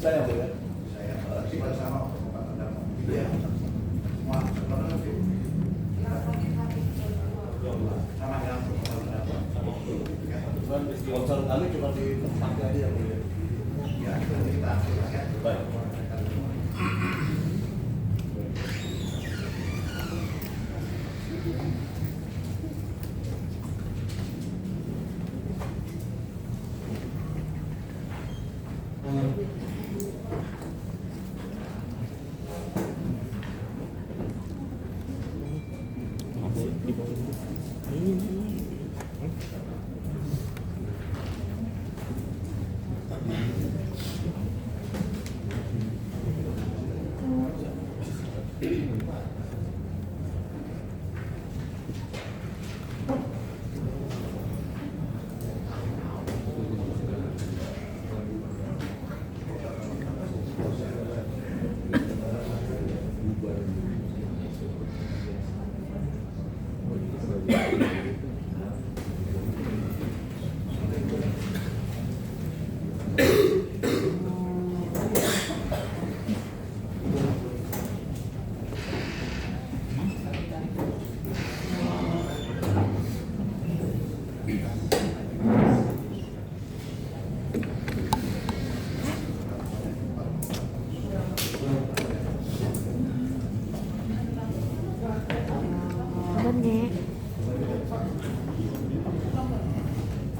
Saya boleh. Saya sifat sama untuk tempat terdakwa. Iya. Semua sama dengan itu. Sama dengan tempat terdakwa. Cuman sponsor kami cuma di tempatnya aja yang boleh. Ya, itu kita ya. Baik.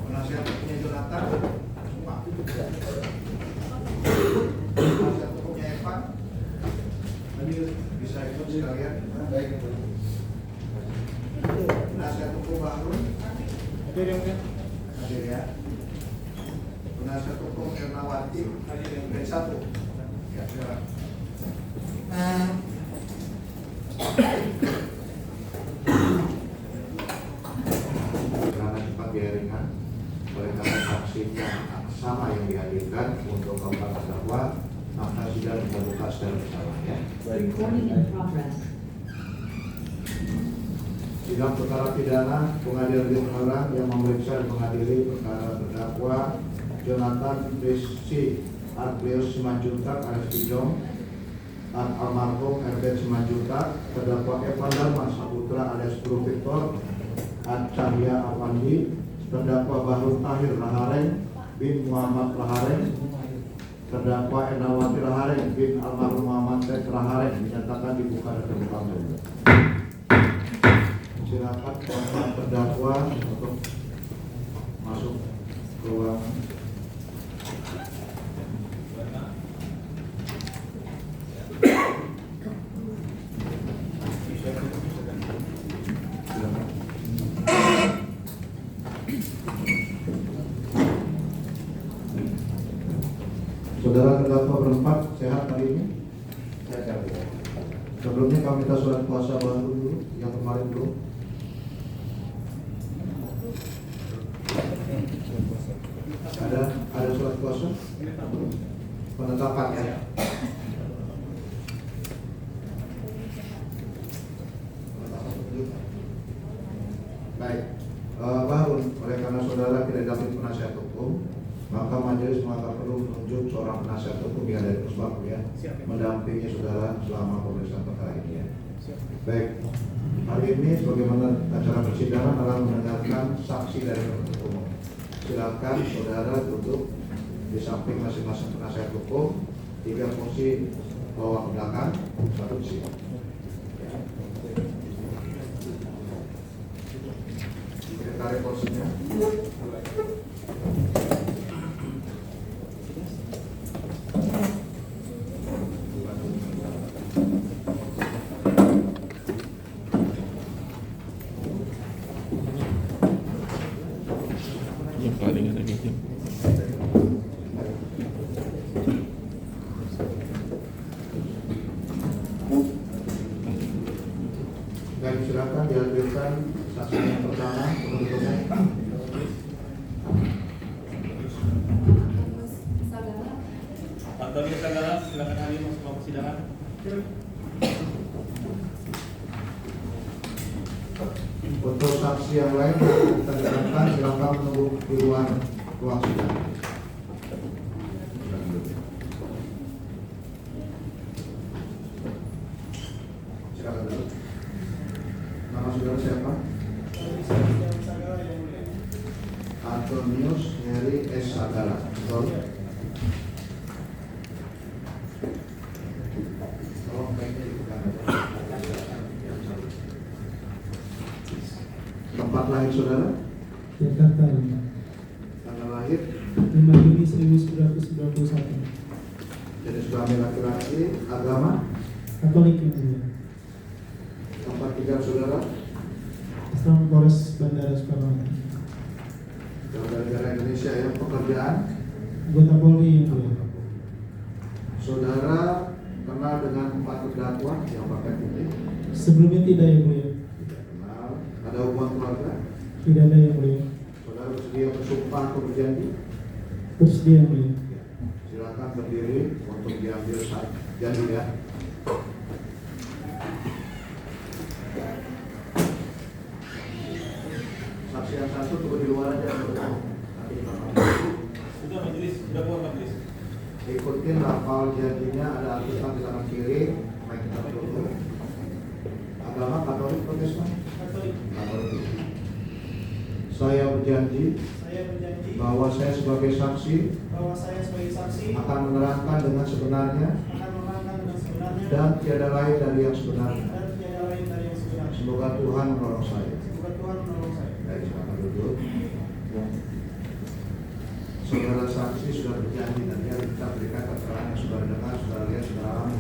Penasihat hukumnya Jonathan, Pak. Penasihat hukumnya Evan, nanti bisa ikut sekalian. Baik. Penasihat hukum Bahrun, hadir ya. Penasihat hukum Ernawati, hadir yang B1. Ya, silakan. Karena cepat dihadirkan oleh karena saksi yang sama yang dihadirkan untuk keempat terdakwa, maka sidang dibuka secara bersama ya. Recording in progress. Sidang perkara pidana pengadilan negeri Tangerang yang memeriksa dan mengadili perkara terdakwa Jonathan Rizky Argleus Simanjuntak alias Kijong, almarhum Herbert Simanjuntak, terdakwa Evan Darman Saputra alias Bro Victor, Cahya Avandi, terdakwa Bahrun Tahir Rahareng bin Muhammad Rahareng, terdakwa Ernawati Rahareng bin almarhum Muhammad Ted Rahareng dinyatakan dibuka dan terbuka. Silakan kepada terdakwa untuk masuk ke ruangan. Saudara terdakwa berempat sehat hari ini? Sehat. Sebelumnya kami minta surat kuasa baru dulu, yang kemarin belum. Ada surat kuasa? Penetapan ya. Baik, Bahrun, oleh karena saudara tidak dapat penasihat hukum, maka majelis maka perlu menunjuk seorang penasihat hukum yang dari Pusbak ya, mendampingi saudara selama pemeriksaan perkara ini ya. Baik, hari ini sebagaimana acara persidangan adalah mendengarkan saksi dari penuntut umum. Silakan saudara duduk di samping masing-masing penasihat hukum, 3 kursi bawah belakang, 1 di sini. Tarik kursinya. Yang paling ada gitu. Baik, silakan dihadirkan saksi yang pertama penuntut umum. Antoni Sagala, silakan hadir masuk ke persidangan. Untuk saksi yang lain kita dengarkan, silakan menunggu di ruang sidang. Nama saudara siapa? Antonius Heri S. Sagara. Betul? Tolong baiknya dibuka. Tempat lahir saudara? Jakarta, Tanggal lahir? 5 Juni 1991. Jenis kelamin laki-laki. Agama? Katolik yang mulia. Tempat tinggal saudara? Islam Polres Bandara Soekarno-Hatta. Warga negara Indonesia ya. Pekerjaan? Anggota Polri yang mulia. Saudara kenal dengan 4 terdakwa yang pakai putih? Sebelumnya tidak yang mulia. Tidak kenal. Ada hubungan keluarga? Tidak ada yang mulia. Saudara bersedia bersumpah atau berjanji? Bersedia yang mulia. Silakan berdiri untuk diambil saat janji ya. Saksi yang satu tunggu di luar aja. Nanti kita Sudah majelis, sudah keluar majelis. ikutin lafal janjinya, ada Alkitab di tangan kiri. Baik kita dulu. Agama Katolik Protestan? Katolik. Katolik. Saya berjanji bahwa saya sebagai saksi akan menerangkan dengan sebenarnya dan tiada lain dari yang sebenarnya. Semoga Tuhan menolong saya. Baik, silakan duduk. Saudara saksi sudah berjanji dan dia kita berikan keterangan yang sudah dengar, sudah lihat, sudah alami,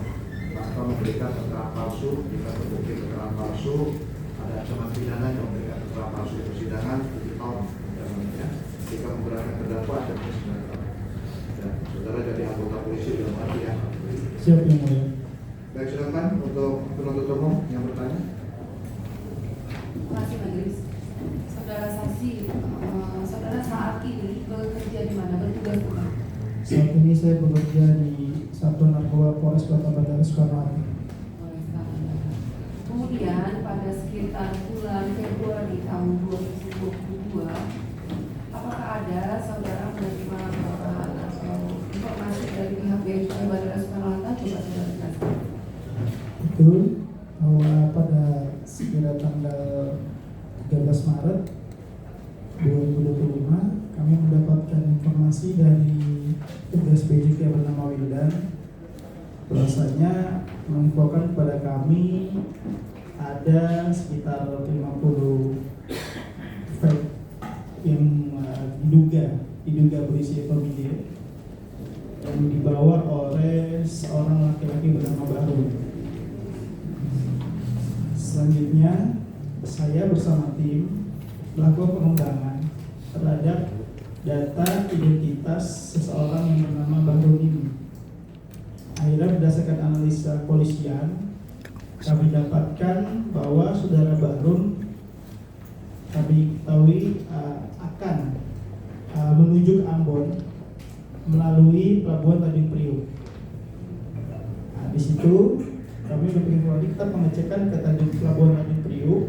tanpa memberikan keterangan palsu. Jika terbukti keterangan palsu, ada ancaman pidana yang memberikan keterangan palsu di persidangan 7 tahun. Ya. Jika memberatkan terdakwa ada pidana 9 tahun. Ya, saudara jadi anggota polisi dalam arti ya. Siap yang mulia. Baik, silakan untuk penuntut umum yang bertanya. Terima kasih majelis. Saudara saksi, saudara saat ini bekerja di mana, bertugas di mana? Saat ini saya bekerja di Satuan Narkoba Polres Kota Bandara Soekarno-Hatta. Kemudian pada sekitar bulan Februari tahun 2022, apakah ada saudara menerima laporan atau informasi dari pihak Bea Cukai Bandara Soekarno-Hatta? Coba saudara jelaskan. Betul, bahwa pada sekitar tanggal 13 Maret 2025 kami mendapatkan informasi dari tugas Bea Cukai bernama Wildan, bahwasanya menginfokan kepada kami ada sekitar 50 vape yang diduga berisi etomidate yang dibawa oleh seorang laki-laki bernama Bahrul. Selanjutnya saya bersama tim melakukan pengembangan terhadap data identitas seseorang yang bernama Bahrul ini. Akhirnya berdasarkan analisa polisian, kami dapatkan bahwa saudara Bahrul kami ketahui akan menuju ke Ambon melalui Pelabuhan Tanjung Priok. Nah, di situ kami berinformasi, kita pengecekan ke Pelabuhan Tanjung Priok,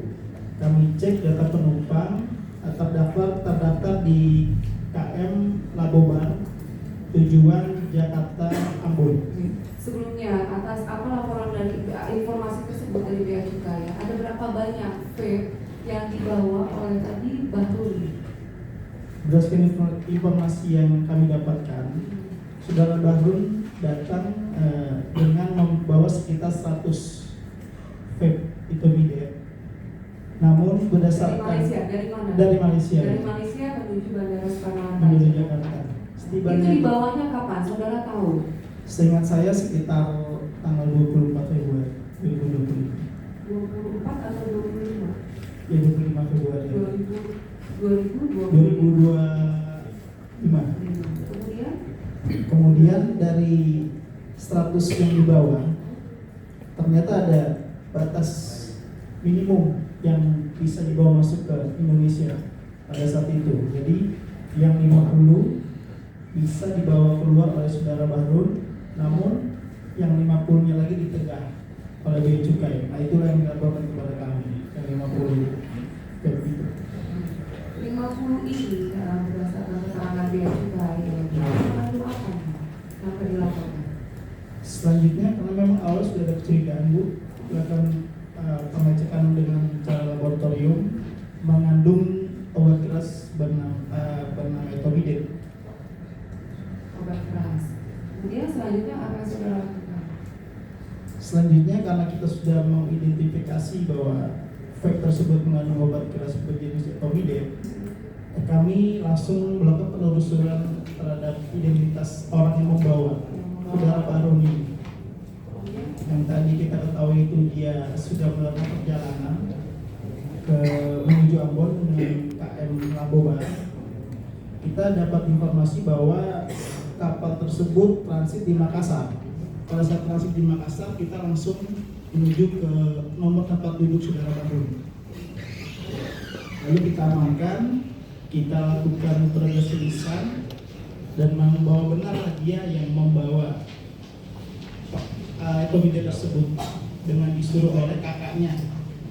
kami cek data penumpang terdaftar di KM Laboban tujuan Jakarta Ambon. Sebelumnya, atas apa laporan dari informasi tersebut dari Bea Cukai, ada berapa banyak vape yang dibawa oleh tadi Bahrul? Berdasarkan informasi yang kami dapatkan, saudara Bahrul datang dengan membawa sekitar 100 vape etomidate. Namun berdasarkan dari mana? Dari Malaysia. Dari Malaysia menuju Bandara Soekarno-Hatta. Menuju Jakarta. Setibanya Itu dibawanya kapan? Saudara tahu? seingat saya sekitar tanggal 24 Februari 2025. 24 atau 25? Ya 25 Februari 2025. Kemudian dari 100 yang dibawa, ternyata ada batas minimum yang bisa dibawa masuk ke Indonesia pada saat itu. Jadi yang 50 bisa dibawa keluar oleh saudara Bahrul, namun yang 50-nya lagi ditegah oleh Bea Cukai. Nah, itulah yang dilaporkan kepada kami, yang 50 vape itu. 50 ini berdasarkan keterangan Bea Cukai, lalu apa? Kenapa dilaporkan? Selanjutnya, karena memang awal sudah ada kecurigaan Bu, dilakukan pengecekan dengan cara laboratorium laboratorium mengandung obat keras bernama etomidate. Obat keras. Kemudian selanjutnya apa yang saudara lakukan? Selanjutnya karena kita sudah mengidentifikasi bahwa vape tersebut mengandung obat keras berjenis etomidate, kami langsung melakukan penelusuran terhadap identitas orang yang membawa saudara Bahrun ini. Yang tadi kita ketahui itu dia sudah melakukan perjalanan menuju Ambon dengan KM Laboba. Kita dapat informasi bahwa kapal tersebut transit di Makassar. Pada saat transit di Makassar, kita langsung menuju ke nomor tempat duduk saudara Bahrun. Lalu kita amankan, kita lakukan interogasi lisan dan membawa benar dia yang membawa etomidate tersebut dengan disuruh oleh kakaknya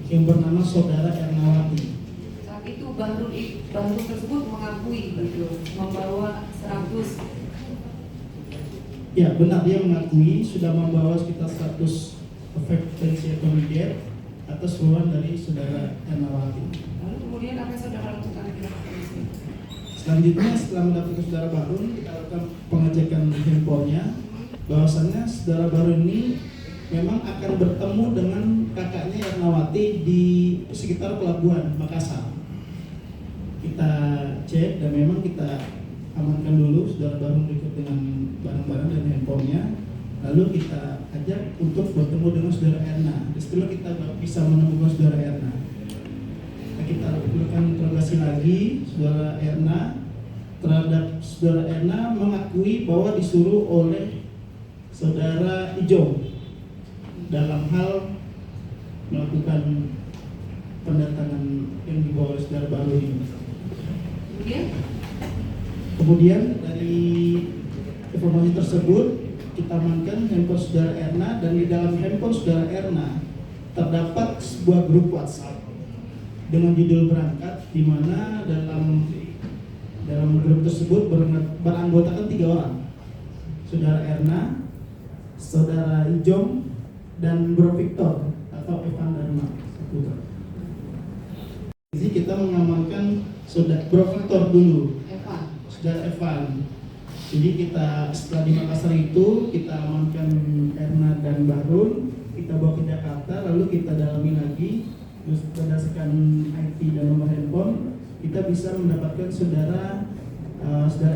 yang bernama saudara Ernawati. Saat itu Bahrun tersebut mengakui gitu, membawa 100. Ya benar, dia mengakui sudah membawa sekitar 100 vape berisi etomidate atas suruhan dari saudara Ernawati. Lalu kemudian apa yang saudara lakukan di polisi? Selanjutnya setelah mendapatkan saudara Bahrun, kita lakukan pengecekan handphonenya. Bahwasannya saudara Bahrun ini memang akan bertemu dengan kakaknya Ernawati di sekitar pelabuhan Makassar. Kita cek dan memang kita amankan dulu saudara Bahrun berikut dengan barang-barang dan handphonenya. Lalu kita ajak untuk bertemu dengan saudara Erna. Setelah kita bisa menemukan saudara Erna, kita lakukan interogasi lagi saudara Erna. Terhadap saudara Erna mengakui bahwa disuruh oleh saudara Ijom dalam hal melakukan pendatangan yang dibawa oleh saudara Bahrun ini. Kemudian dari informasi tersebut kita amankan handphone saudara Erna, dan di dalam handphone saudara Erna terdapat sebuah grup WhatsApp dengan judul berangkat, di mana dalam grup tersebut beranggotakan 3 orang, saudara Erna, saudara Ijom, dan Bro Victor atau Evan Dharma Putra. Jadi kita mengamankan saudara Bro Victor dulu, saudara Evan. Jadi kita setelah di Makassar itu kita amankan Erna dan Bahrun, kita bawa ke Jakarta, lalu kita dalami lagi. Terus berdasarkan IP dan nomor handphone, kita bisa mendapatkan saudara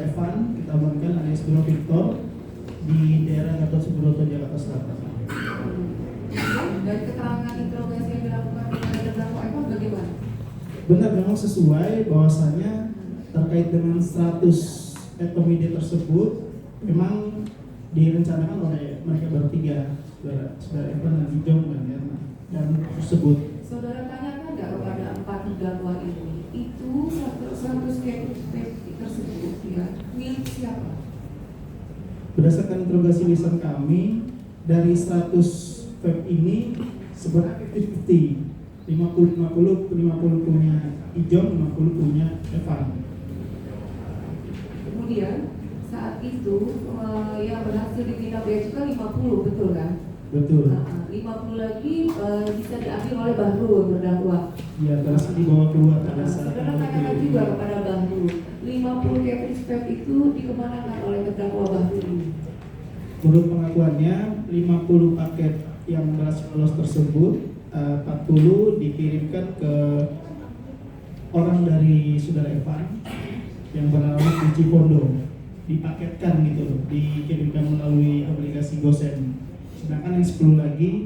Evan, kita amankan alias Bro Victor di daerah Gatot Subroto, Jakarta Selatan. Dari keterangan interogasi yang dilakukan oleh terdakwa Evan bagaimana? Benar, memang sesuai bahwasanya terkait dengan 100 etomidate tersebut memang direncanakan oleh mereka bertiga, saudara Evan dan Ijom dan Erna, dan tersebut. Saudara tanyakan nggak kepada 4 terdakwa ini, itu 100 tersebut ya milik siapa? Berdasarkan interogasi lisan kami, dari 100 vape ini sebenarnya 50-50, 50 punya Ijom, 50 punya Evan. Kemudian saat itu yang berhasil ditindak bea cukai 50, betul kan? Betul. 50 lagi bisa diambil oleh Bahrun terdakwa. Ya, terus dibawa keluar pada saat saudara tanyakan juga kepada Bahrun, 50 cartridge vape itu dikemanakan oleh terdakwa Bahrun ini? Menurut pengakuannya, 50 paket yang berhasil lolos tersebut, 40 dikirimkan ke orang dari saudara Evan yang beralamat di Cipondo, dipaketkan gitu loh, dikirimkan melalui aplikasi GoSend. Sedangkan yang 10 lagi